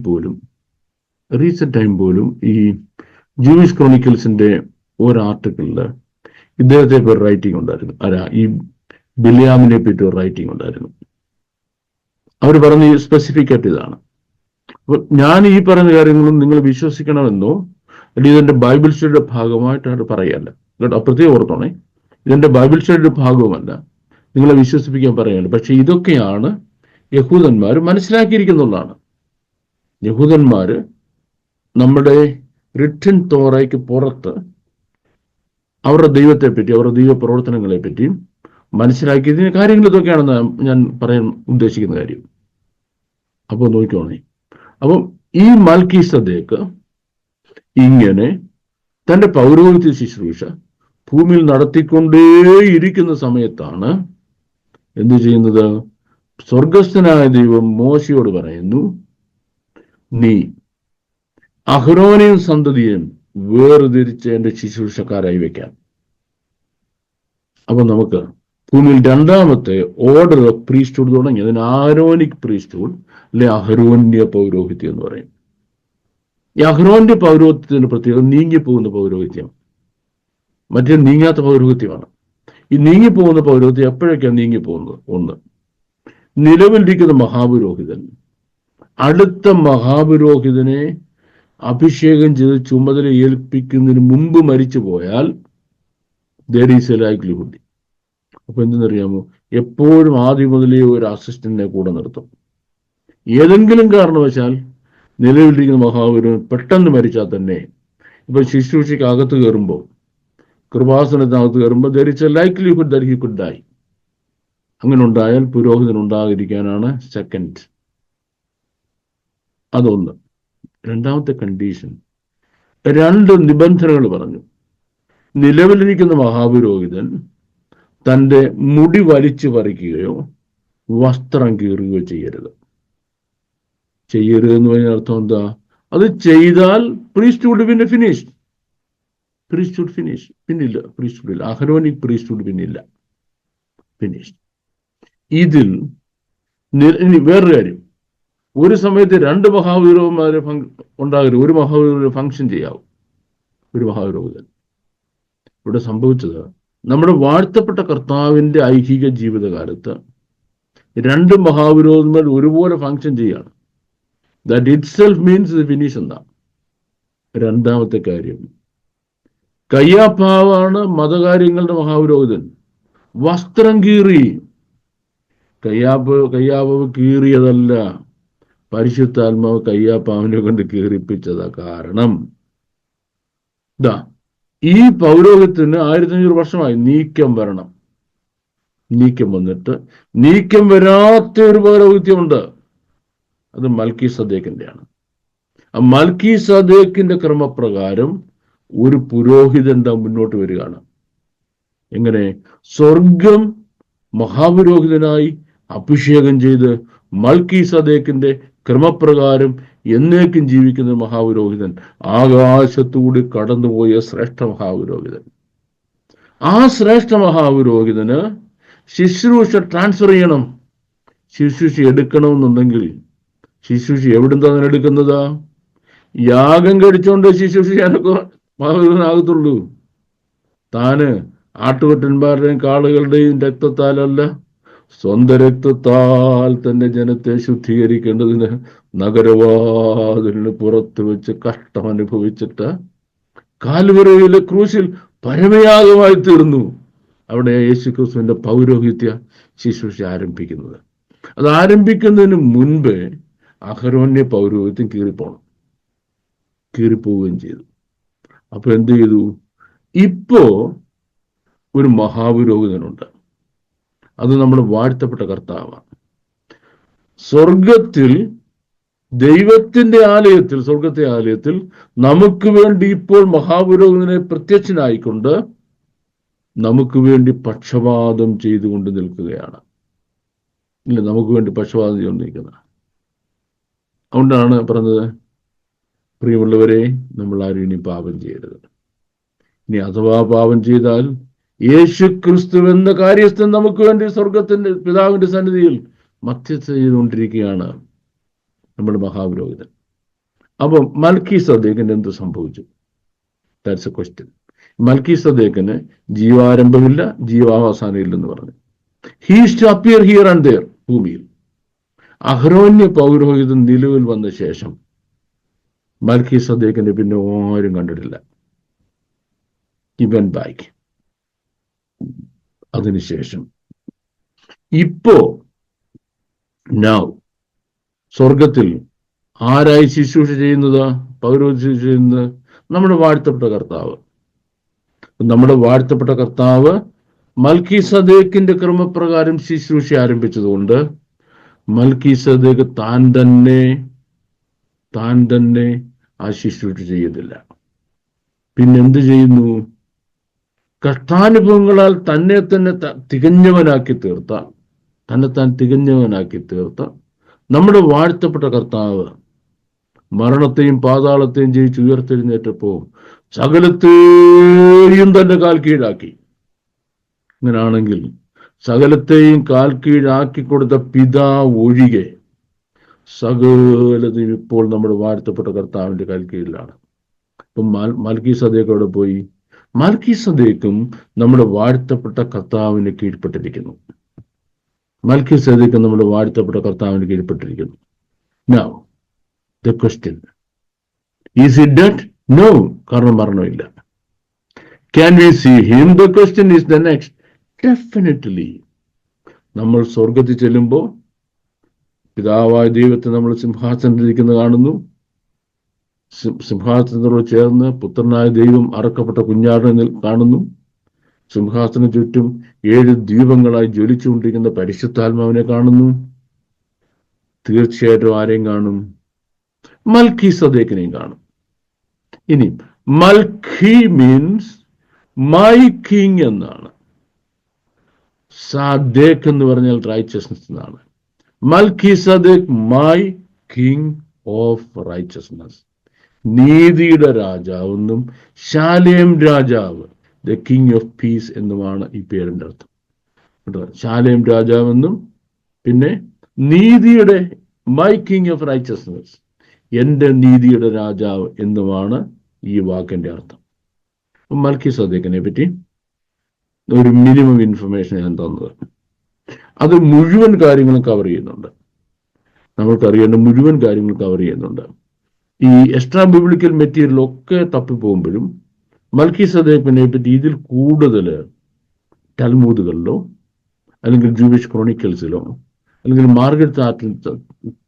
പോലും ഈ ജൂയിഷ് ക്രോണിക്കിൾസിന്റെ ഒരു ആർട്ടിക്കിളില് ഇദ്ദേഹത്തെ ഒരു റൈറ്റിംഗ് ഉണ്ടായിരുന്നു. ഈ ബിലിയാമിനെ പറ്റി ഒരു റൈറ്റിംഗ് ഉണ്ടായിരുന്നു. അവർ പറഞ്ഞ സ്പെസിഫിക് ആയിട്ട് ഇതാണ്. അപ്പൊ ഞാൻ ഈ പറയുന്ന കാര്യങ്ങളും നിങ്ങൾ വിശ്വസിക്കണമെന്നോ അല്ലെങ്കിൽ ഇതെന്റെ ബൈബിൾ സ്റ്റഡിയുടെ ഭാഗമായിട്ടാണ് പറയല്ല കേട്ടോ, പ്രത്യേകം ഓർത്തോണേ. ഇതെന്റെ ബൈബിൾ സ്റ്റഡിയുടെ ഭാഗവുമല്ല, നിങ്ങളെ വിശ്വസിപ്പിക്കാൻ പറയല്ല. പക്ഷെ ഇതൊക്കെയാണ് യഹൂദന്മാർ മനസ്സിലാക്കിയിരിക്കുന്നുള്ളതാണ്. യഹൂദന്മാര് നമ്മുടെ റിട്ടൺ തോറയ്ക്ക് പുറത്ത് അവരുടെ ദൈവത്തെ പറ്റി, അവരുടെ ദൈവ പ്രവർത്തനങ്ങളെ പറ്റിയും മനസ്സിലാക്കിയതിന് കാര്യങ്ങൾ ഇതൊക്കെയാണെന്ന് ഞാൻ പറയാൻ ഉദ്ദേശിക്കുന്ന കാര്യം. അപ്പോൾ നോക്കിക്കോണേ. അപ്പം ഈ മൽക്കീസദേക്ക് ഇങ്ങനെ തന്റെ പൗരോഹിത്യ ശുശ്രൂഷ ഭൂമിയിൽ നടത്തിക്കൊണ്ടേയിരിക്കുന്ന സമയത്താണ് എന്തു ചെയ്യുന്നത്? സ്വർഗസ്ഥനായ ദൈവം മോശയോട് പറയുന്നു, നീ അഹ്റോനെയും സന്തതിയെയും വേർതിരിച്ച് എന്റെ ശുശ്രൂഷക്കാരായി വെക്കാൻ. അപ്പൊ നമുക്ക് ഭൂമിയിൽ 2ാമത്തെ ഓർഡർ ഓഫ് പ്രീസ്റ്റ്ഹുഡ് തുടങ്ങി. അതിന് ആരോനിക് പ്രീസ്റ്റ്ഹുഡ് അല്ലെ അഹ്റോന്യ പൗരോഹിത്യം എന്ന് പറയും. ഈ അഹ്റോന്റെ പൗരോഹിത്യത്തിന്റെ പ്രത്യേകം നീങ്ങിപ്പോകുന്ന പൗരോഹിത്യം, മറ്റേ നീങ്ങാത്ത പൗരോഹിത്യമാണ്. ഈ നീങ്ങിപ്പോകുന്ന പൗരോഹിത്യം എപ്പോഴൊക്കെയാണ് നീങ്ങിപ്പോകുന്നത്? ഒന്ന്, നിലവിലിരിക്കുന്ന മഹാപുരോഹിതൻ അടുത്ത മഹാപുരോഹിതനെ അഭിഷേകം ചെയ്ത് ചുമതല ഏൽപ്പിക്കുന്നതിന് മുമ്പ് മരിച്ചു പോയാൽ there is a likelihood. അപ്പൊ എന്തെന്നറിയാമോ? എപ്പോഴും ആദ്യം മുതലേ ഒരു അസിസ്റ്റന്റിനെ കൂടെ നിർത്തും. ഏതെങ്കിലും കാരണവശാൽ നിലവിലിരിക്കുന്ന മഹാപുരോഹിതൻ പെട്ടെന്ന് മരിച്ചാൽ തന്നെ, ഇപ്പൊ ശുശ്രൂഷയ്ക്ക് അകത്ത് കയറുമ്പോൾ, കൃപാസനത്തിനകത്ത് കയറുമ്പോൾ there is a likelihood that he could die. അങ്ങനെ ഉണ്ടായാൽ പുരോഹിതൻ ഉണ്ടാകാതിരിക്കാനാണ് സെക്കൻഡ്. അതൊന്ന്. 2ാമത്തെ കണ്ടീഷൻ, 2 നിബന്ധനകൾ പറഞ്ഞു. നിലവിലിരിക്കുന്ന മഹാപുരോഹിതൻ തൻ്റെ മുടി വലിച്ചു പറിക്കുകയോ വസ്ത്രം കീറുകയോ ചെയ്യരുത്. എന്ന് പറഞ്ഞ അർത്ഥം എന്താ? അത് ചെയ്താൽ പ്രീസ്റ്റ്ഹുഡ് പിന്നെ ഫിനിഷ്. പിന്നില്ല. പ്രീസ്റ്റ്ഹുഡ് അഹ്റോനിക് പ്രീസ്റ്റ്ഹുഡ് പിന്നില്ല, ഫിനിഷ്. ഇതിൽ ഇനി വേറൊരു കാര്യം, ഒരു സമയത്ത് രണ്ട് മഹാപുരോഹിതന്മാരെ ഉണ്ടാകരുത്. ഒരു മഹാപുരോഹിതൻ ഫംഗ്ഷൻ ചെയ്യാവും, ഒരു മഹാപുരോഹിതൻ. ഇവിടെ സംഭവിച്ചത്, നമ്മുടെ വാഴ്ത്തപ്പെട്ട കർത്താവിന്റെ ഐഹിക ജീവിതകാലത്ത് രണ്ട് മഹാപുരോഹിതന്മാർ ഒരുപോലെ ഫംഗ്ഷൻ ചെയ്യാണ്. That it self means finish എന്താ. രണ്ടാമത്തെ കാര്യം, കയ്യാപ്പാവാണ് മതകാര്യങ്ങളുടെ മഹാപുരോഹിതൻ. വസ്ത്രം കീറി. കയ്യാപ്പാവ് കീറിയതല്ല, പരിശുദ്ധാത്മാവ് കയ്യാപ്പാവിനെ കൊണ്ട് കീറിപ്പിച്ചതാ. കാരണം ഈ പൗരോഹിത്യത്തിന് 1500 വർഷമായി നീക്കം വരണം. നീക്കം വന്നിട്ട് നീക്കം വരാത്ത ഒരു പൗരോഹിത്യമുണ്ട്, അത് മൽക്കീസദേക്കിന്റെയാണ്. ആ മൽക്കീസദേക്കിന്റെ ക്രമപ്രകാരം ഒരു പുരോഹിതൻ മുന്നോട്ട് വരികയാണ്. എങ്ങനെ? സ്വർഗം മഹാപുരോഹിതനായി അഭിഷേകം ചെയ്ത് മൽക്കീസദേക്കിന്റെ ക്രമപ്രകാരം എന്നേക്കും ജീവിക്കുന്ന മഹാപുരോഹിതൻ, ആകാശത്തൂടി കടന്നുപോയ ശ്രേഷ്ഠ മഹാപുരോഹിതൻ. ആ ശ്രേഷ്ഠ മഹാപുരോഹിതന് ശുശ്രൂഷ ട്രാൻസ്ഫർ ചെയ്യണം. ശുശ്രൂഷ എടുക്കണമെന്നുണ്ടെങ്കിൽ ശുശ്രൂഷ എവിടുന്നാണ് എടുക്കുന്നത്? യാഗം കഴിച്ചോണ്ട് ശുശ്രൂഷ ചെയ്യാനൊക്കെ മഹാപുരോഹിതനാകത്തുള്ളൂ. താന് ആട്ടുകൊറ്റന്മാരുടെയും കാളുകളുടെയും രക്തത്താലല്ല, സ്വന്തം രക്തത്താൽ തന്നെ ജനത്തെ ശുദ്ധീകരിക്കേണ്ടതിന് നഗരവാതിലിന് പുറത്ത് വെച്ച് കഷ്ടം അനുഭവിച്ചിട്ട് കാൽവരിയിലെ ക്രൂശിൽ പരമയാഗമായി തീർന്നു. അവിടെ യേശുക്രിസ്തുവിന്റെ പൗരോഹിത്യ ശുശ്രൂഷ ആരംഭിക്കുന്നത്. അത് ആരംഭിക്കുന്നതിന് മുൻപ് അഹരോന്യ പൗരോഹിത്യം കീറിപ്പോവുകയും ചെയ്തു. അപ്പൊ എന്ത് ചെയ്തു? ഇപ്പോ ഒരു മഹാപുരോഹിതനുണ്ട്, അത് നമ്മുടെ വാഴ്ത്തപ്പെട്ട കർത്താവാണ്. സ്വർഗത്തിൽ, ദൈവത്തിന്റെ ആലയത്തിൽ, സ്വർഗത്തെ ആലയത്തിൽ നമുക്ക് വേണ്ടി ഇപ്പോൾ മഹാപുരോഹിതനെ പ്രത്യക്ഷനായിക്കൊണ്ട് നമുക്ക് വേണ്ടി പക്ഷപാതം ചെയ്തുകൊണ്ട് നിൽക്കുകയാണ്. ഇല്ല, നമുക്ക് വേണ്ടി പക്ഷപാതം ചെയ്തുകൊണ്ടിരിക്കുന്നത്. അതുകൊണ്ടാണ് പറഞ്ഞത്, പ്രിയമുള്ളവരെ, നമ്മൾ ആരും ഇനി പാപം ചെയ്യരുത്. ഇനി അഥവാ പാപം ചെയ്താൽ യേശു ക്രിസ്തു എന്ന കാര്യസ്ഥൻ നമുക്ക് വേണ്ടി സ്വർഗത്തിന്റെ പിതാവിന്റെ സന്നിധിയിൽ മധ്യസ്ഥ ചെയ്തുകൊണ്ടിരിക്കുകയാണ് നമ്മുടെ മഹാപുരോഹിതൻ. അപ്പം മൽക്കീസദേക്കിന് എന്ത് സംഭവിച്ചു? That's a question. മൽക്കീസദേക്കിന് ജീവാരംഭമില്ല, ജീവാവസാനം ഇല്ലെന്ന് പറഞ്ഞു. He is to appear here and there, ഭൂമിയിൽ. അഹരോന്യ പൗരോഹിതൻ നിലവിൽ വന്ന ശേഷം മൽക്കീസദേക്കിനെ പിന്നെ ആരും കണ്ടിട്ടില്ല. ഇവൻ ബാക്ക്. അതിനുശേഷം ഇപ്പോ നൗ സ്വർഗത്തിൽ ആരായി ശുശ്രൂഷ ചെയ്യുന്നത്? പൗരോഹിത്യം ശുശ്രൂഷ ചെയ്യുന്നത് നമ്മുടെ വാഴ്ത്തപ്പെട്ട കർത്താവ്. നമ്മുടെ വാഴ്ത്തപ്പെട്ട കർത്താവ് മൽക്കീസദേക്കിന്റെ ക്രമപ്രകാരം ശുശ്രൂഷ ആരംഭിച്ചതുകൊണ്ട് മൽക്കീസദേക്ക് താൻ തന്നെ ആ ശുശ്രൂഷ ചെയ്യുന്നില്ല. പിന്നെന്ത് ചെയ്യുന്നു? കഷ്ടാനുഭവങ്ങളാൽ തന്നെ തികഞ്ഞവനാക്കി തീർത്ത നമ്മുടെ വാഴ്ത്തപ്പെട്ട കർത്താവ് മരണത്തെയും പാതാളത്തെയും ജയിച്ച് ഉയർത്തെഴുന്നേറ്റപ്പോ സകലത്തെയും തന്റെ കാൽ കീഴാക്കി. അങ്ങനാണെങ്കിൽ സകലത്തെയും കാൽ കീഴാക്കി കൊടുത്ത പിതാവ് ഒഴികെ സകലതയും ഇപ്പോൾ നമ്മുടെ വാഴ്ത്തപ്പെട്ട കർത്താവിന്റെ കാൽ കീഴിലാണ്. ഇപ്പം മൽക്കീസദേക്ക് അവിടെ പോയി. മൽക്കീസദേക്കും നമ്മുടെ വാഴ്ത്തപ്പെട്ട കർത്താവിന് കീഴ്പ്പെട്ടിരിക്കുന്നു. മൽക്കീസദേക്കും നമ്മുടെ വാഴ്ത്തപ്പെട്ട കർത്താവിന് കീഴ്പ്പെട്ടിരിക്കുന്നു. Now the question, is he dead? No, കാരണം മരണമില്ല. Can we see him? The question is the next. Definitely. നമ്മൾ സ്വർഗത്തിൽ ചെല്ലുമ്പോൾ പിതാവായ ദൈവത്തെ നമ്മൾ സിംഹാസനത്തിലിരിക്കുന്നത് കാണുന്നു. സിംഹാസനത്തോട് ചേർന്ന് പുത്രനായ ദൈവം അറക്കപ്പെട്ട കുഞ്ഞാടിനെ കാണുന്നു. സിംഹാസന ചുറ്റും 7 ദീപങ്ങളായി ജ്വലിച്ചുകൊണ്ടിരിക്കുന്ന പരിശുദ്ധാത്മാവിനെ കാണുന്നു. തീർച്ചയായിട്ടും ആരെയും കാണും? മൽക്കീസദേക്കിനെയും കാണും. ഇനി മൽക്കി മീൻസ് മൈ കിങ് എന്നാണ്. സാദേക്ക് എന്ന് പറഞ്ഞാൽ റൈച്ചസ്നസ് എന്നാണ്. മൽക്കീസദേക്ക് മൈ കിങ് ഓഫ് റൈച്ചസ്നസ്, നീതിയുടെ രാജാവെന്നും ശാലേം രാജാവ് ദ കിങ് ഓഫ് പീസ് എന്നുമാണ് ഈ പേരിന്റെ അർത്ഥം. ശാലേം രാജാവെന്നും പിന്നെ നീതിയുടെ മൈ കിങ് ഓഫ് റൈച്ചസ്നസ്, എൻ്റെ നീതിയുടെ രാജാവ് എന്നുമാണ് ഈ വാക്കിന്റെ അർത്ഥം. മൽക്കീസദേക്കിനെ പറ്റി ഒരു മിനിമം ഇൻഫർമേഷൻ ഞാൻ തന്നത്. അത് മുഴുവൻ കാര്യങ്ങളും കവർ ചെയ്യുന്നുണ്ട്. നമ്മൾക്കറിയേണ്ട മുഴുവൻ കാര്യങ്ങൾ കവർ ചെയ്യുന്നുണ്ട്. ഈ എക്സ്ട്രാ ബിബ്ലിക്കൽ മെറ്റീരിയൽ ഒക്കെ തപ്പിപ്പോകുമ്പോഴും മൽക്കീസദേക്കിനെ പറ്റി ഇതിൽ കൂടുതൽ ടൽമൂദുകളിലോ അല്ലെങ്കിൽ ജൂവിഷ് ക്രോണിക്കൽസിലോ അല്ലെങ്കിൽ മാർഗരറ്റ്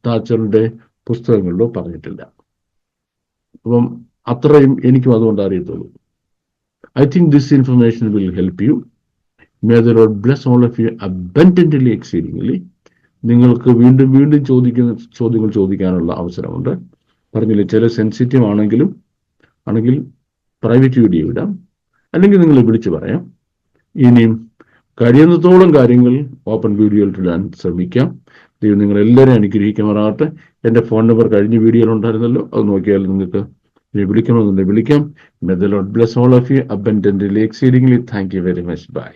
താച്ചറിന്റെ പുസ്തകങ്ങളിലോ പറഞ്ഞിട്ടില്ല. അപ്പം അത്രയും എനിക്കും അതുകൊണ്ട് അറിയത്തുള്ളൂ. I think this information will help you. May the Lord bless all of you abundantly, exceedingly. നിങ്ങൾക്ക് വീണ്ടും വീണ്ടും ചോദ്യങ്ങൾ ചോദിക്കാനുള്ള അവസരമുണ്ട്. പറഞ്ഞില്ലേ, ചില സെൻസിറ്റീവ് ആണെങ്കിൽ പ്രൈവറ്റ് വീഡിയോ ഇടാം, അല്ലെങ്കിൽ നിങ്ങൾ വിളിച്ചു പറയാം. ഇനിയും കഴിയുന്നത്തോളം കാര്യങ്ങൾ ഓപ്പൺ വീഡിയോയിൽ ഇടാൻ ശ്രമിക്കാം. ദൈവം നിങ്ങൾ എല്ലാവരും അനുഗ്രഹിക്കുമാറാകട്ടെ. എൻ്റെ ഫോൺ നമ്പർ കഴിഞ്ഞ വീഡിയോയിൽ ഉണ്ടായിരുന്നല്ലോ, അത് നോക്കിയാൽ നിങ്ങൾക്ക് വിളിക്കണമെന്നുണ്ടെങ്കിൽ വിളിക്കാം. May the Lord bless all of you abundantly, exceedingly. Thank you very much. Bye.